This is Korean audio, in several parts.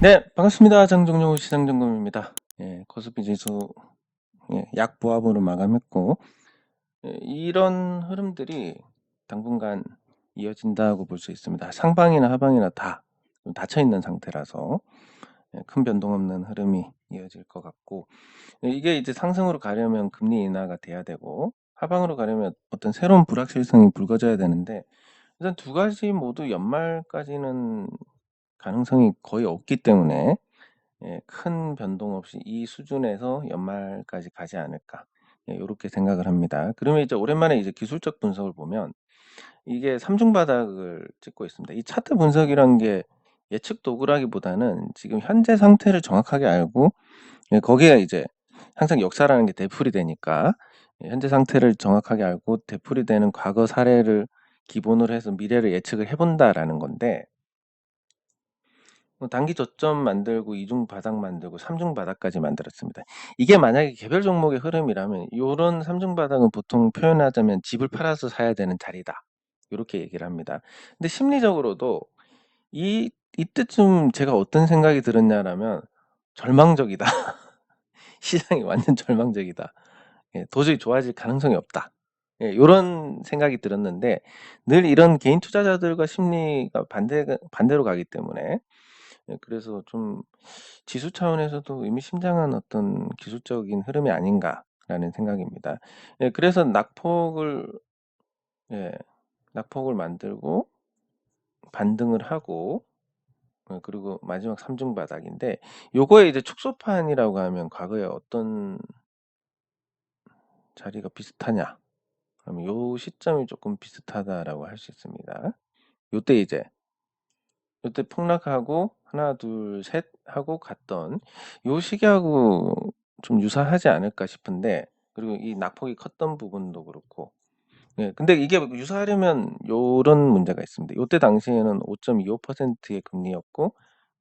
네, 반갑습니다. 장종용 시장점검입니다. 코스피 지수 약보합으로 마감했고, 이런 흐름들이 당분간 이어진다고 볼 수 있습니다. 상방이나 하방이나 다 닫혀 있는 상태라서 큰 변동 없는 흐름이 이어질 것 같고, 이게 이제 상승으로 가려면 금리 인하가 돼야 되고, 하방으로 가려면 어떤 새로운 불확실성이 불거져야 되는데, 일단 두 가지 모두 연말까지는 가능성이 거의 없기 때문에 큰 변동 없이 이 수준에서 연말까지 가지 않을까. 요렇게 생각을 합니다. 그러면 이제 오랜만에 이제 기술적 분석을 보면 이게 삼중 바닥을 찍고 있습니다. 이 차트 분석이란 게 예측 도구라기보다는 지금 현재 상태를 정확하게 알고 거기에 이제 항상 역사라는 게 되풀이 되니까 현재 상태를 정확하게 알고 되풀이 되는 과거 사례를 기본으로 해서 미래를 예측을 해 본다라는 건데, 단기 저점 만들고 이중 바닥 만들고 삼중 바닥까지 만들었습니다. 이게 만약에 개별 종목의 흐름이라면 요런 삼중 바닥은 보통 표현하자면 집을 팔아서 사야 되는 자리다, 요렇게 얘기를 합니다. 근데 심리적으로도 이때쯤 제가 어떤 생각이 들었냐라면 '절망적이다. 시장이 완전 절망적이다. 도저히 좋아질 가능성이 없다.' 요런 생각이 들었는데, 늘 이런 개인 투자자들과 심리가 반대로 가기 때문에 그래서 좀 지수 차원에서도 의미심장한 어떤 기술적인 흐름이 아닌가라는 생각입니다. 그래서 예 낙폭을 만들고 반등을 하고, 그리고 마지막 삼중 바닥인데, 요거에 이제 축소판이라고 하면 과거에 어떤 자리가 비슷하냐? 그러면 요 시점이 조금 비슷하다라고 할 수 있습니다. 요때 이제 요때 폭락하고 하나 둘 셋 하고 갔던 요 시기하고 좀 유사하지 않을까 싶은데, 그리고 이 낙폭이 컸던 부분도 그렇고, 근데 이게 유사하려면 요런 문제가 있습니다. 요때 당시에는 5.25%의 금리였고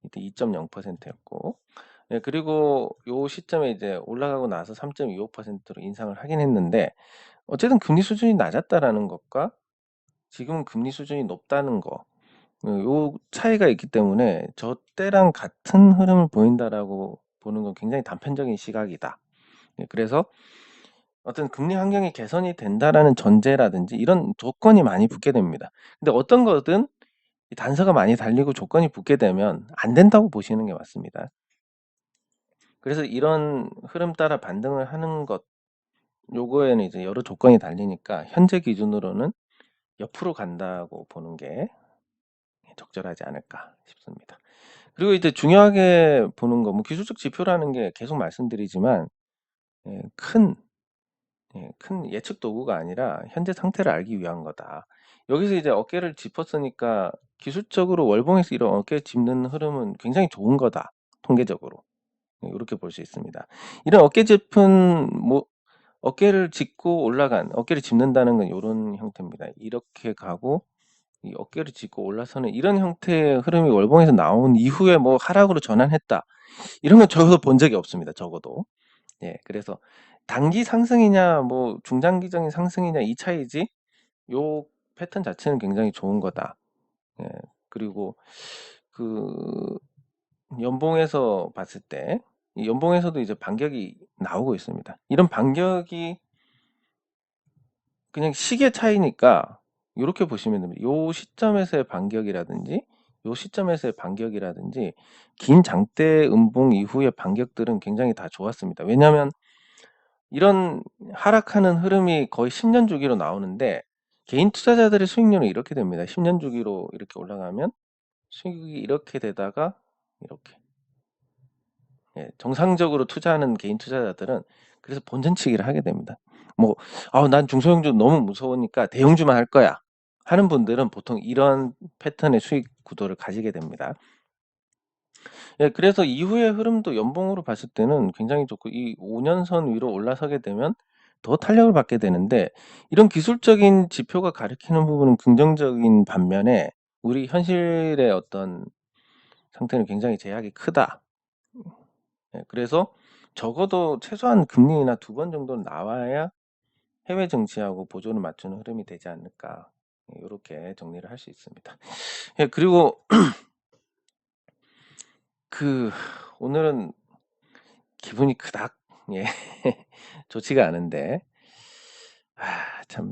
이때 2.0%였고, 그리고 요 시점에 이제 올라가고 나서 3.25%로 인상을 하긴 했는데, 어쨌든 금리 수준이 낮았다라는 것과 지금은 금리 수준이 높다는 거, 요 차이가 있기 때문에 저 때랑 같은 흐름을 보인다라고 보는 건 굉장히 단편적인 시각이다. 그래서 어떤 금리 환경이 개선이 된다라는 전제라든지 이런 조건이 많이 붙게 됩니다. 근데 어떤 거든 이 단서가 많이 달리고 조건이 붙게 되면 안 된다고 보시는 게 맞습니다. 그래서 이런 흐름 따라 반등을 하는 것, 요거에는 이제 여러 조건이 달리니까 현재 기준으로는 옆으로 간다고 보는 게 적절하지 않을까 싶습니다. 그리고 이제 중요하게 보는 거, 뭐 기술적 지표라는 게 계속 말씀드리지만 큰 큰 예측 도구가 아니라 현재 상태를 알기 위한 거다. 여기서 이제 어깨를 짚었으니까 기술적으로 월봉에서 이런 어깨 짚는 흐름은 굉장히 좋은 거다, 통계적으로. 요렇게 볼 수 있습니다. 이런 어깨 짚은 뭐 어깨를 짚고 올라간, 어깨를 짚는다는 건 요런 형태입니다. 이렇게 가고 이 어깨를 짚고 올라서는 이런 형태의 흐름이 월봉에서 나온 이후에 뭐 하락으로 전환했다, 이런 건 적어도 본 적이 없습니다, 적어도. 그래서 단기 상승이냐 뭐 중장기적인 상승이냐 이 차이지, 요 패턴 자체는 굉장히 좋은 거다. 예. 그리고 그 연봉에서 봤을 때 이 연봉에서도 이제 반격이 나오고 있습니다. 이런 반격이 그냥 시기의 차이니까 요렇게 보시면 됩니다. 요 시점에서의 반격이라든지 요 시점에서의 반격이라든지 긴 장대 음봉 이후의 반격들은 굉장히 다 좋았습니다. 왜냐하면 이런 하락하는 흐름이 거의 10년 주기로 나오는데, 개인 투자자들의 수익률은 이렇게 됩니다. 10년 주기로 이렇게 올라가면 수익이 이렇게 되다가 이렇게, 정상적으로 투자하는 개인 투자자들은 그래서 본전치기를 하게 됩니다. 뭐 난 중소형주 너무 무서우니까 대형주만 할 거야 하는 분들은 보통 이런 패턴의 수익 구도를 가지게 됩니다. 그래서 이후의 흐름도 연봉으로 봤을 때는 굉장히 좋고, 이 5년선 위로 올라서게 되면 더 탄력을 받게 되는데, 이런 기술적인 지표가 가리키는 부분은 긍정적인 반면에 우리 현실의 어떤 상태는 굉장히 제약이 크다. 그래서 적어도 최소한 금리 인하 2번 정도는 나와야 해외 증시하고 보조를 맞추는 흐름이 되지 않을까. 요렇게 정리를 할 수 있습니다. 그리고 오늘은 기분이 그닥 예 좋지가 않은데 참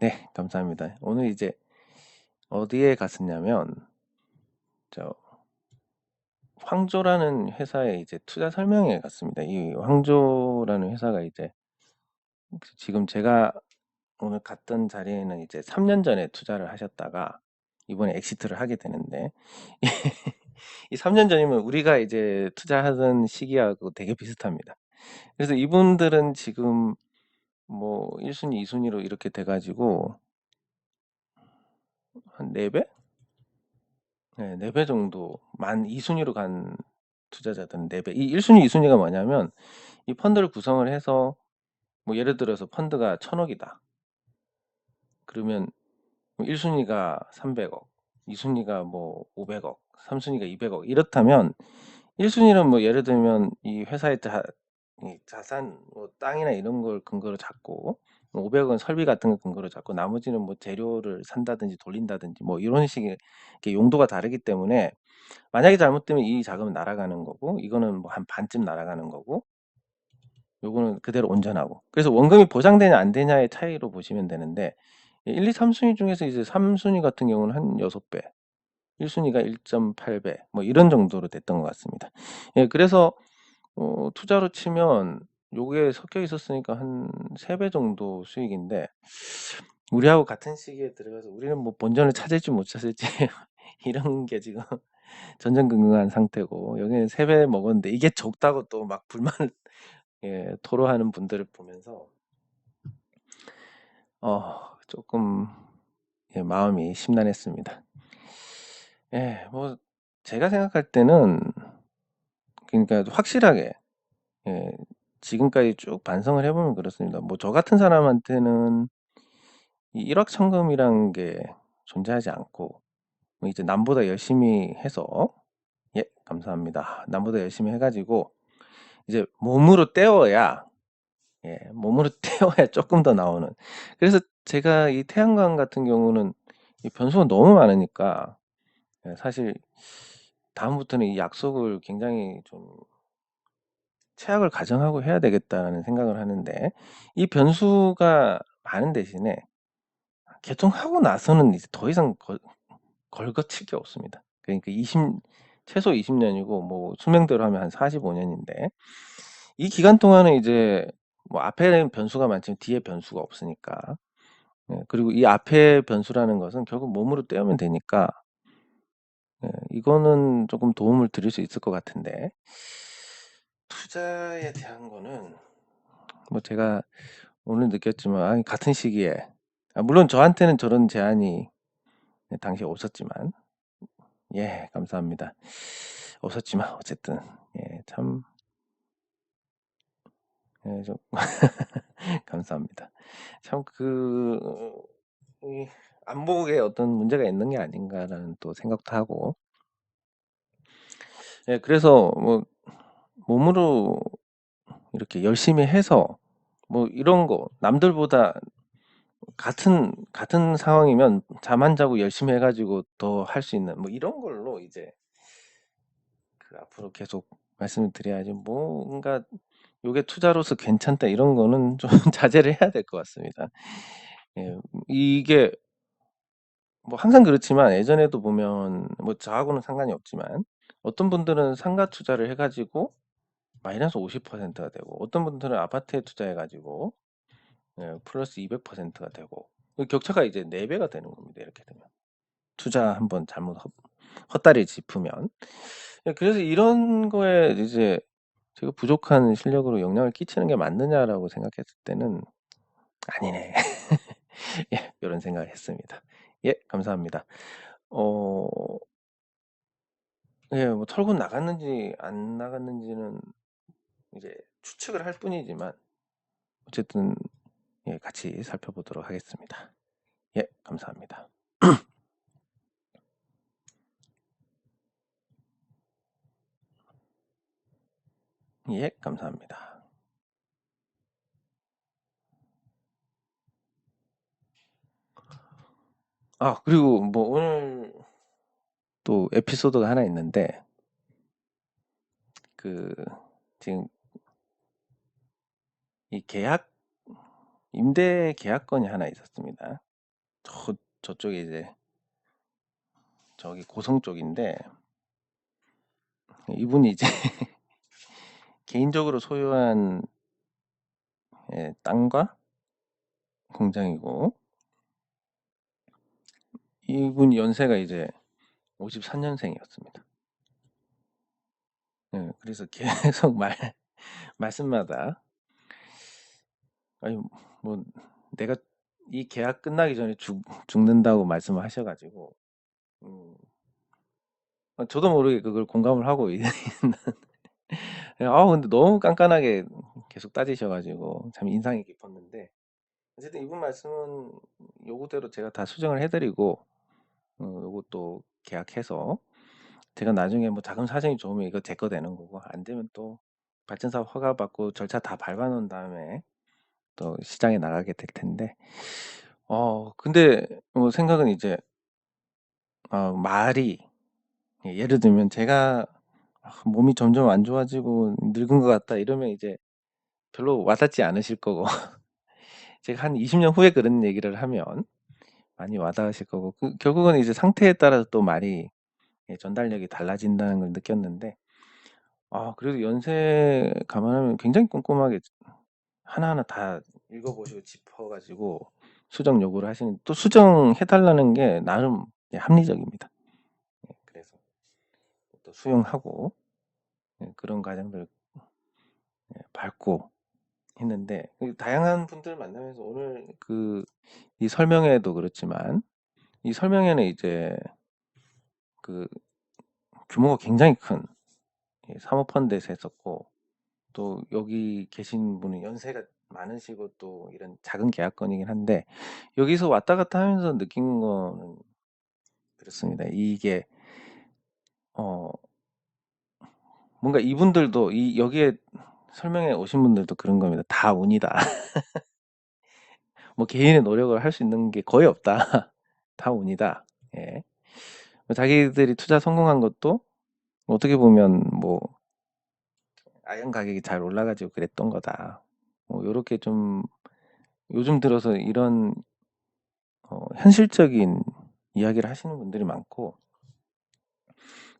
네 감사합니다. 오늘 이제 어디에 갔었냐면 저 황조라는 회사에 이제 투자 설명회에 갔습니다. 이 황조라는 회사가 이제 지금 제가 오늘 갔던 자리에는 이제 3년 전에 투자를 하셨다가 이번에 엑시트를 하게 되는데 이 3년 전이면 우리가 이제 투자하던 시기하고 되게 비슷합니다. 그래서 이분들은 지금 뭐 1순위, 2순위로 이렇게 돼 가지고 한 4배? 네, 4배 정도 2순위로 간 투자자들은 4배. 이 1순위, 2순위가 뭐냐면 이 펀드를 구성을 해서 뭐 예를 들어서 펀드가 1,000억이다. 그러면 1순위가 300억, 2순위가 뭐 500억, 3순위가 200억 이렇다면 1순위는 뭐 예를 들면 이 회사의 이 자산, 뭐 땅이나 이런 걸 근거로 잡고 500은 설비 같은 걸 근거로 잡고 나머지는 뭐 재료를 산다든지 돌린다든지 뭐 이런 식의 이렇게 용도가 다르기 때문에 만약에 잘못되면 이 자금은 날아가는 거고 이거는 뭐 한 반쯤 날아가는 거고 요거는 그대로 온전하고 그래서 원금이 보장되냐 안 되냐의 차이로 보시면 되는데 1, 2, 3순위 중에서 이제 3순위 같은 경우는 한 6배, 1순위가 1.8배 뭐 이런 정도로 됐던 것 같습니다. 예, 그래서 투자로 치면 요게 섞여 있었으니까 한 3배 정도 수익인데 우리하고 같은 시기에 들어가서 우리는 뭐 본전을 찾을지 못 찾을지 이런 게 지금 전전긍긍한 상태고 여기는 3배 먹었는데 이게 적다고 또 막 불만을 예, 토로하는 분들을 보면서 조금 예, 마음이 심란했습니다. 예, 뭐 제가 생각할 때는 그러니까 확실하게 예, 지금까지 쭉 반성을 해보면 그렇습니다. 뭐 저 같은 사람한테는 이 일확천금이란 게 존재하지 않고 뭐 이제 남보다 열심히 해서 예, 감사합니다. 남보다 열심히 해가지고 이제 몸으로 때워야 예, 몸으로 때워야 조금 더 나오는. 그래서 제가 이 태양광 같은 경우는 이 변수가 너무 많으니까 예, 사실 다음부터는 이 약속을 굉장히 좀 최악을 가정하고 해야 되겠다는 생각을 하는데 이 변수가 많은 대신에 개통하고 나서는 이제 더 이상 걸거칠 게 없습니다. 그러니까 최소 20년이고 뭐 수명대로 하면 한 45년인데 이 기간 동안은 이제 뭐 앞에는 변수가 많지만 뒤에 변수가 없으니까 예, 그리고 이 앞에 변수라는 것은 결국 몸으로 때우면 되니까 예, 이거는 조금 도움을 드릴 수 있을 것 같은데 투자에 대한 거는 뭐 제가 오늘 느꼈지만 같은 시기에 물론 저한테는 저런 제안이 당시에 없었지만 예 감사합니다. 없었지만 어쨌든 예, 참 예, 좀 감사합니다. 참 이 안목에 어떤 문제가 있는 게 아닌가라는 또 생각도 하고 예, 그래서 뭐 몸으로 이렇게 열심히 해서 뭐 이런 거 남들보다 같은 상황이면 잠 안 자고 열심히 해가지고 더 할 수 있는 뭐 이런 걸로 이제 앞으로 계속 말씀을 드려야지 뭔가 요게 투자로서 괜찮다 이런 거는 좀 자제를 해야 될 것 같습니다. 예, 이게 뭐 항상 그렇지만 예전에도 보면 뭐 저하고는 상관이 없지만 어떤 분들은 상가 투자를 해가지고 마이너스 50%가 되고 어떤 분들은 아파트에 투자해 가지고 예, 플러스 200%가 되고 그 격차가 이제 4배가 되는 겁니다. 이렇게 되면 투자 한번 잘못 헛다리 짚으면 예, 그래서 이런 거에 이제 제가 부족한 실력으로 영향을 끼치는 게 맞느냐라고 생각했을 때는 아니네. 예, 이런 생각을 했습니다. 예, 감사합니다. 어, 예, 뭐 털고 나갔는지 안 나갔는지는 이제 추측을 할 뿐이지만 어쨌든 예, 같이 살펴보도록 하겠습니다. 예, 감사합니다. 예, 감사합니다. 그리고 뭐 오늘 또 에피소드가 하나 있는데 그 지금 이 계약 임대 계약건이 하나 있었습니다. 저쪽에 이제 저기 고성 쪽인데 이분이 이제 개인적으로 소유한 땅과 공장이고 이분 연세가 이제 54년생이었습니다. 그래서 계속 말씀마다 아니 뭐 내가 이 계약 끝나기 전에 죽는다고 말씀을 하셔가지고 저도 모르게 그걸 공감을 하고 있는 근데 너무 깐깐하게 계속 따지셔가지고 참 인상이 깊었는데 어쨌든 이분 말씀은 요구대로 제가 다 수정을 해드리고 요것도 계약해서 제가 나중에 뭐 자금 사정이 좋으면 이거 제 거 되는 거고 안 되면 또 발전사업 허가 받고 절차 다 밟아 놓은 다음에 또 시장에 나가게 될 텐데 근데 뭐 생각은 이제 말이 예를 들면 제가 몸이 점점 안 좋아지고 늙은 것 같다 이러면 이제 별로 와닿지 않으실 거고 제가 한 20년 후에 그런 얘기를 하면 많이 와닿으실 거고 결국은 이제 상태에 따라서 또 말이 전달력이 달라진다는 걸 느꼈는데 그래도 연세 감안하면 굉장히 꼼꼼하게 하나하나 다 읽어보시고 짚어가지고 수정 요구를 하시는 또 수정해 달라는 게 나름 합리적입니다. 그래서 또 수용하고 그런 과정들 밟고 했는데 다양한 분들 만나면서 오늘 이 설명회도 그렇지만 이 설명회는 이제 그 규모가 굉장히 큰 사모펀드에서 했었고 또 여기 계신 분은 연세가 많으시고 또 이런 작은 계약건이긴 한데 여기서 왔다 갔다 하면서 느낀 거는 그렇습니다. 이게 뭔가 이분들도 여기에 설명회 오신 분들도 그런 겁니다. 다 운이다. 뭐 개인의 노력을 할 수 있는 게 거의 없다. 다 운이다. 예. 자기들이 투자 성공한 것도 어떻게 보면 뭐 아연 가격이 잘 올라가지고 그랬던 거다. 뭐 요렇게 좀 요즘 들어서 이런 현실적인 이야기를 하시는 분들이 많고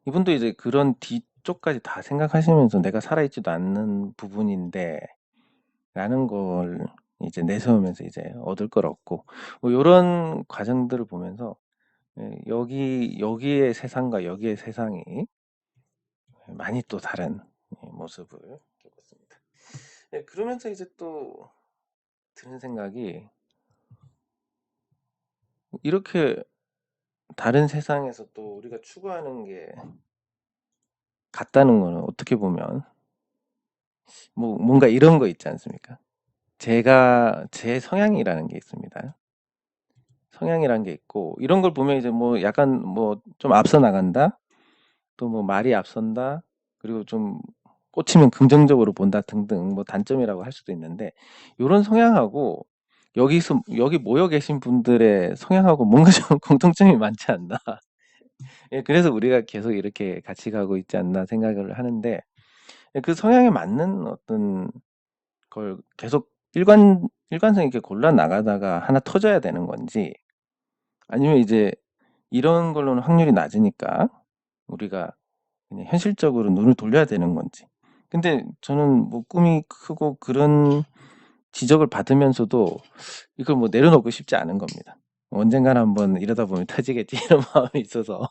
이분도 이제 그런 뒤쪽까지 다 생각하시면서 내가 살아있지도 않는 부분인데 라는 걸 이제 내세우면서 이제 얻을 걸 얻고 뭐 요런 과정들을 보면서 여기의 세상과 여기의 세상이 많이 또 다른 모습을 겪었습니다. 그러면서 이제 또 드는 생각이 이렇게 다른 세상에서 또 우리가 추구하는 게 같다는 거는 어떻게 보면 뭐 뭔가 이런 거 있지 않습니까? 제 성향이라는 게 있습니다. 성향이라는 게 있고 이런 걸 보면 이제 뭐 약간 뭐 좀 앞서 나간다, 또 뭐 말이 앞선다, 그리고 좀 꽂히면 긍정적으로 본다 등등 뭐 단점이라고 할 수도 있는데 이런 성향하고 여기 모여 계신 분들의 성향하고 뭔가 좀 공통점이 많지 않나. 그래서 우리가 계속 이렇게 같이 가고 있지 않나 생각을 하는데 그 성향에 맞는 어떤 걸 계속 일관성 있게 골라 나가다가 하나 터져야 되는 건지 아니면 이제 이런 걸로는 확률이 낮으니까 우리가 그냥 현실적으로 눈을 돌려야 되는 건지. 근데 저는 뭐 꿈이 크고 그런 지적을 받으면서도 이걸 뭐 내려놓고 싶지 않은 겁니다. 언젠간 한번 이러다 보면 터지겠지 이런 마음이 있어서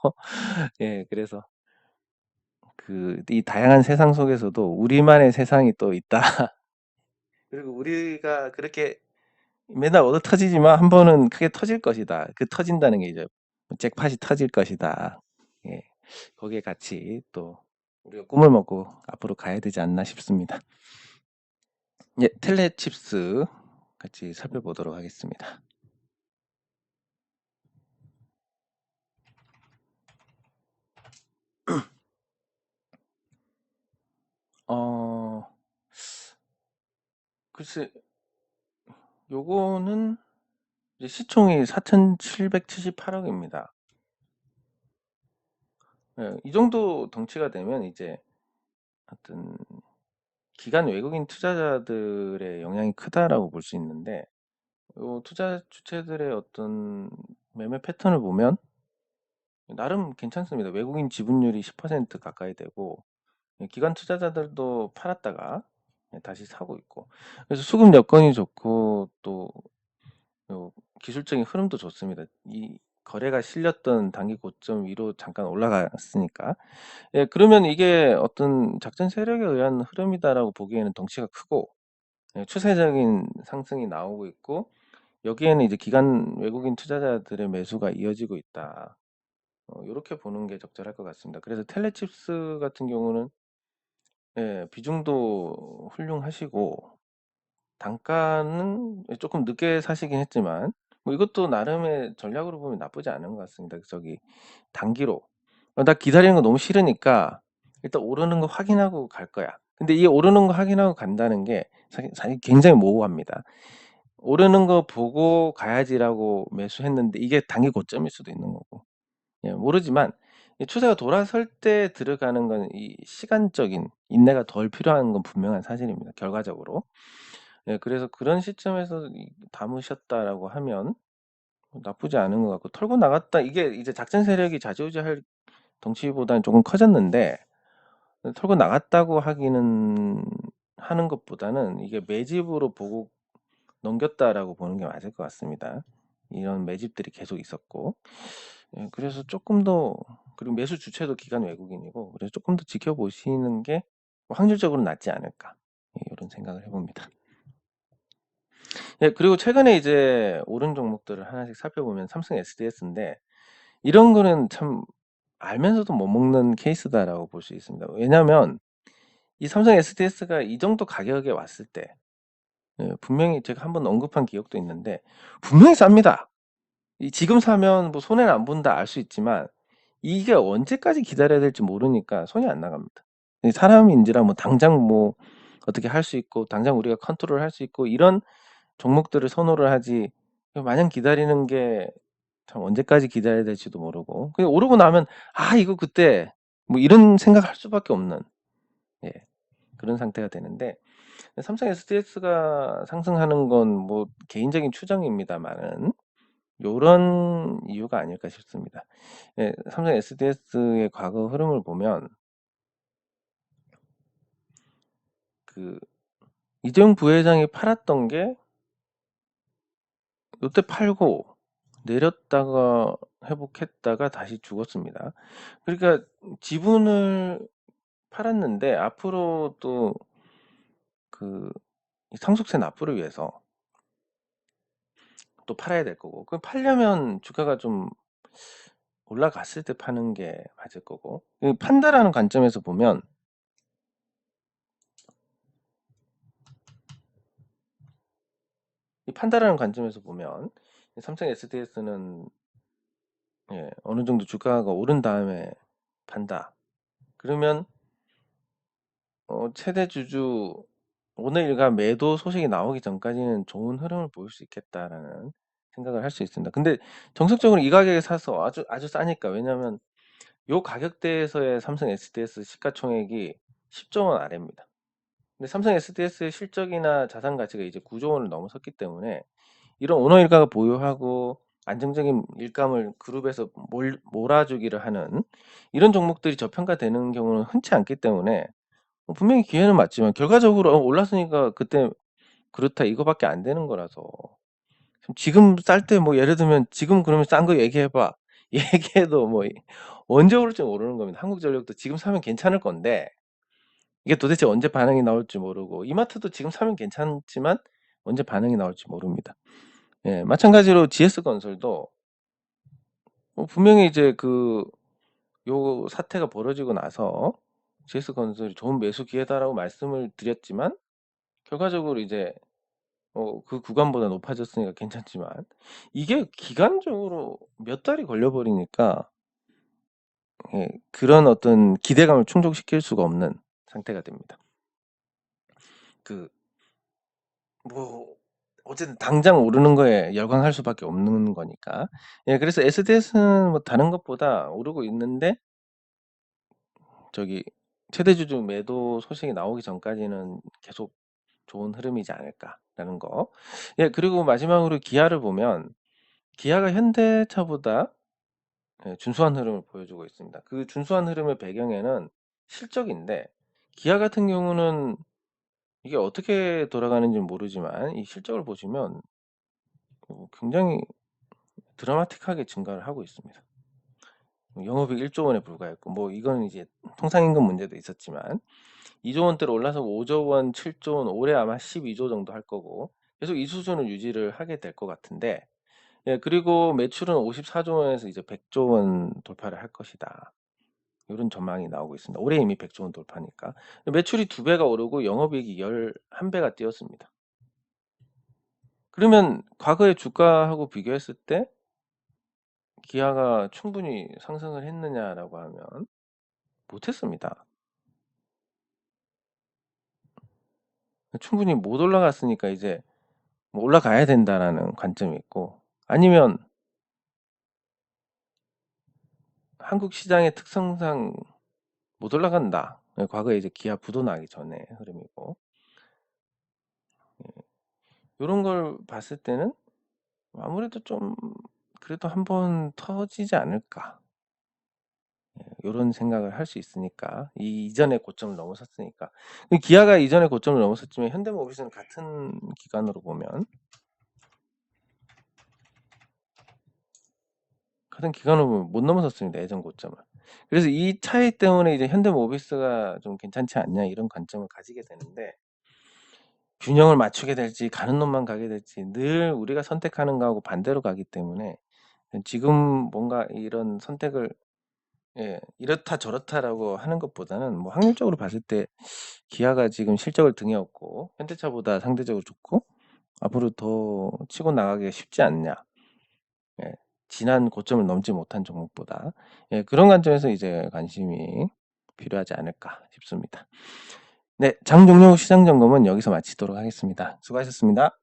그래서 이 다양한 세상 속에서도 우리만의 세상이 또 있다. 그리고 우리가 그렇게 맨날 얻어 터지지만 한 번은 크게 터질 것이다. 그 터진다는 게 이제 잭팟이 터질 것이다. 예, 거기에 같이 또 우리가 꿈을 먹고 앞으로 가야 되지 않나 싶습니다. 텔레칩스 같이 살펴보도록 하겠습니다. 글쎄, 요거는 이제 시총이 4,778억입니다. 이 정도 덩치가 되면 이제 어떤 기관 외국인 투자자들의 영향이 크다라고 볼 수 있는데, 요 투자 주체들의 어떤 매매 패턴을 보면 나름 괜찮습니다. 외국인 지분율이 10% 가까이 되고, 기관 투자자들도 팔았다가 다시 사고 있고, 그래서 수급 여건이 좋고 또 요 기술적인 흐름도 좋습니다. 이 거래가 실렸던 단기 고점 위로 잠깐 올라갔으니까. 예, 그러면 이게 어떤 작전 세력에 의한 흐름이다라고 보기에는 덩치가 크고, 추세적인 상승이 나오고 있고, 여기에는 이제 기관 외국인 투자자들의 매수가 이어지고 있다. 요렇게 보는 게 적절할 것 같습니다. 그래서 텔레칩스 같은 경우는 예, 비중도 훌륭하시고 단가는 조금 늦게 사시긴 했지만 뭐 이것도 나름의 전략으로 보면 나쁘지 않은 것 같습니다. 저기 단기로 나 기다리는 거 너무 싫으니까 일단 오르는 거 확인하고 갈 거야. 근데 이 오르는 거 확인하고 간다는 게 사실 굉장히 모호합니다. 오르는 거 보고 가야지라고 매수했는데 이게 단기 고점일 수도 있는 거고. 예, 모르지만 이 추세가 돌아설 때 들어가는 건 이 시간적인 인내가 덜 필요한 건 분명한 사실입니다, 결과적으로. 예, 그래서 그런 시점에서 담으셨다라고 하면 나쁘지 않은 것 같고, 털고 나갔다 이게 이제 작전 세력이 좌지우지할 덩치보다는 조금 커졌는데, 털고 나갔다고 하기는 하는 것보다는 이게 매집으로 보고 넘겼다라고 보는 게 맞을 것 같습니다. 이런 매집들이 계속 있었고, 예, 그래서 조금 더, 그리고 매수 주체도 기관 외국인이고, 그래서 조금 더 지켜보시는 게 확률적으로 낫지 않을까, 예, 이런 생각을 해봅니다. 예, 그리고 최근에 이제 오른 종목들을 하나씩 살펴보면 삼성 SDS인데, 이런 거는 참 알면서도 못 먹는 케이스다라고 볼 수 있습니다. 왜냐하면 이 삼성 SDS가 이 정도 가격에 왔을 때, 예, 분명히 제가 한번 언급한 기억도 있는데 분명히 쌉니다. 지금 사면 뭐 손해는 안 본다 알 수 있지만 이게 언제까지 기다려야 될지 모르니까 손이 안 나갑니다. 사람인지라 뭐 당장 뭐 어떻게 할 수 있고 당장 우리가 컨트롤 할 수 있고 이런 종목들을 선호를 하지, 마냥 기다리는 게 참 언제까지 기다려야 될지도 모르고 그냥 오르고 나면 '아 이거 그때' 뭐 이런 생각할 수밖에 없는, 예, 그런 상태가 되는데, 삼성 SDS가 상승하는 건 뭐 개인적인 추정입니다마는 요런 이유가 아닐까 싶습니다. 예, 삼성 SDS의 과거 흐름을 보면 그 이재용 부회장이 팔았던 게 요때 팔고 내렸다가 회복했다가 다시 죽었습니다. 그러니까 지분을 팔았는데 앞으로 또 그 상속세 납부를 위해서 또 팔아야 될 거고, 그 팔려면 주가가 좀 올라갔을 때 파는 게 맞을 거고, 판다라는 관점에서 보면 이 판다라는 관점에서 보면 삼성 SDS는 예, 어느 정도 주가가 오른 다음에 판다. 그러면 최대 주주 오늘 일간 매도 소식이 나오기 전까지는 좋은 흐름을 보일 수 있겠다라는 생각을 할 수 있습니다. 근데 정석적으로 이 가격에 사서 아주 싸니까, 왜냐하면 요 가격대에서의 삼성 SDS 시가총액이 10조 원 아래입니다. 근데 삼성 SDS의 실적이나 자산 가치가 이제 9조 원을 넘어섰기 때문에 이런 오너 일가가 보유하고 안정적인 일감을 그룹에서 몰아주기를 하는 이런 종목들이 저평가되는 경우는 흔치 않기 때문에 분명히 기회는 맞지만 결과적으로 올랐으니까 그때 그렇다 이거밖에 안 되는 거라서, 지금 쌀 때 뭐 예를 들면 지금 그러면 싼 거 얘기해 봐. 얘기해도 뭐 언제 오를지 모르는 겁니다. 한국전력도 지금 사면 괜찮을 건데 이게 도대체 언제 반응이 나올지 모르고, 이마트도 지금 사면 괜찮지만 언제 반응이 나올지 모릅니다. 예, 마찬가지로 GS건설도 분명히 이제 요 사태가 벌어지고 나서 GS건설이 좋은 매수 기회다라고 말씀을 드렸지만 결과적으로 이제 그 구간보다 높아졌으니까 괜찮지만 이게 기간적으로 몇 달이 걸려 버리니까, 예, 그런 어떤 기대감을 충족시킬 수가 없는 상태가 됩니다. 뭐 어쨌든 당장 오르는 거에 열광할 수밖에 없는 거니까. 예, 그래서 SDS는 뭐 다른 것보다 오르고 있는데 저기 최대 주주 매도 소식이 나오기 전까지는 계속 좋은 흐름이지 않을까라는 거. 예, 그리고 마지막으로 기아를 보면 기아가 현대차보다 준수한 흐름을 보여주고 있습니다. 그 준수한 흐름의 배경에는 실적인데 기아 같은 경우는 이게 어떻게 돌아가는지는 모르지만 이 실적을 보시면 굉장히 드라마틱하게 증가를 하고 있습니다. 영업이익 1조 원에 불과했고 뭐 이건 이제 통상임금 문제도 있었지만 2조 원대로 올라서 5조 원, 7조 원, 올해 아마 12조 정도 할 거고 계속 이 수준을 유지를 하게 될 것 같은데 예, 그리고 매출은 54조 원에서 이제 100조 원 돌파를 할 것이다. 이런 전망이 나오고 있습니다. 올해 이미 100조 원 돌파니까. 매출이 2배가 오르고 영업이익이 11배가 뛰었습니다. 그러면 과거의 주가하고 비교했을 때 기아가 충분히 상승을 했느냐라고 하면 못했습니다. 충분히 못 올라갔으니까 이제 뭐 올라가야 된다라는 관점이 있고 아니면 한국 시장의 특성상 못 올라간다. 과거에 이제 기아 부도 나기 전에 흐름이고 이런 걸 봤을 때는 아무래도 좀 그래도 한번 터지지 않을까 이런 생각을 할 수 있으니까 이 이전의 고점을 넘어섰으니까 기아가 이전의 고점을 넘어섰지만 현대모비스는 같은 기간으로 보면 못 넘어섰습니다. 예전 고점을. 그래서 이 차이 때문에 이제 현대모비스가 좀 괜찮지 않냐 이런 관점을 가지게 되는데 균형을 맞추게 될지 가는 놈만 가게 될지 늘 우리가 선택하는 거하고 반대로 가기 때문에 지금 뭔가 이런 선택을 예, 이렇다 저렇다라고 하는 것보다는 뭐 확률적으로 봤을 때 기아가 지금 실적을 등에 업고 현대차보다 상대적으로 좋고 앞으로 더 치고 나가기가 쉽지 않냐. 예, 지난 고점을 넘지 못한 종목보다 예, 그런 관점에서 이제 관심이 필요하지 않을까 싶습니다. 네, 장 종료 후 시장 점검은 여기서 마치도록 하겠습니다. 수고하셨습니다.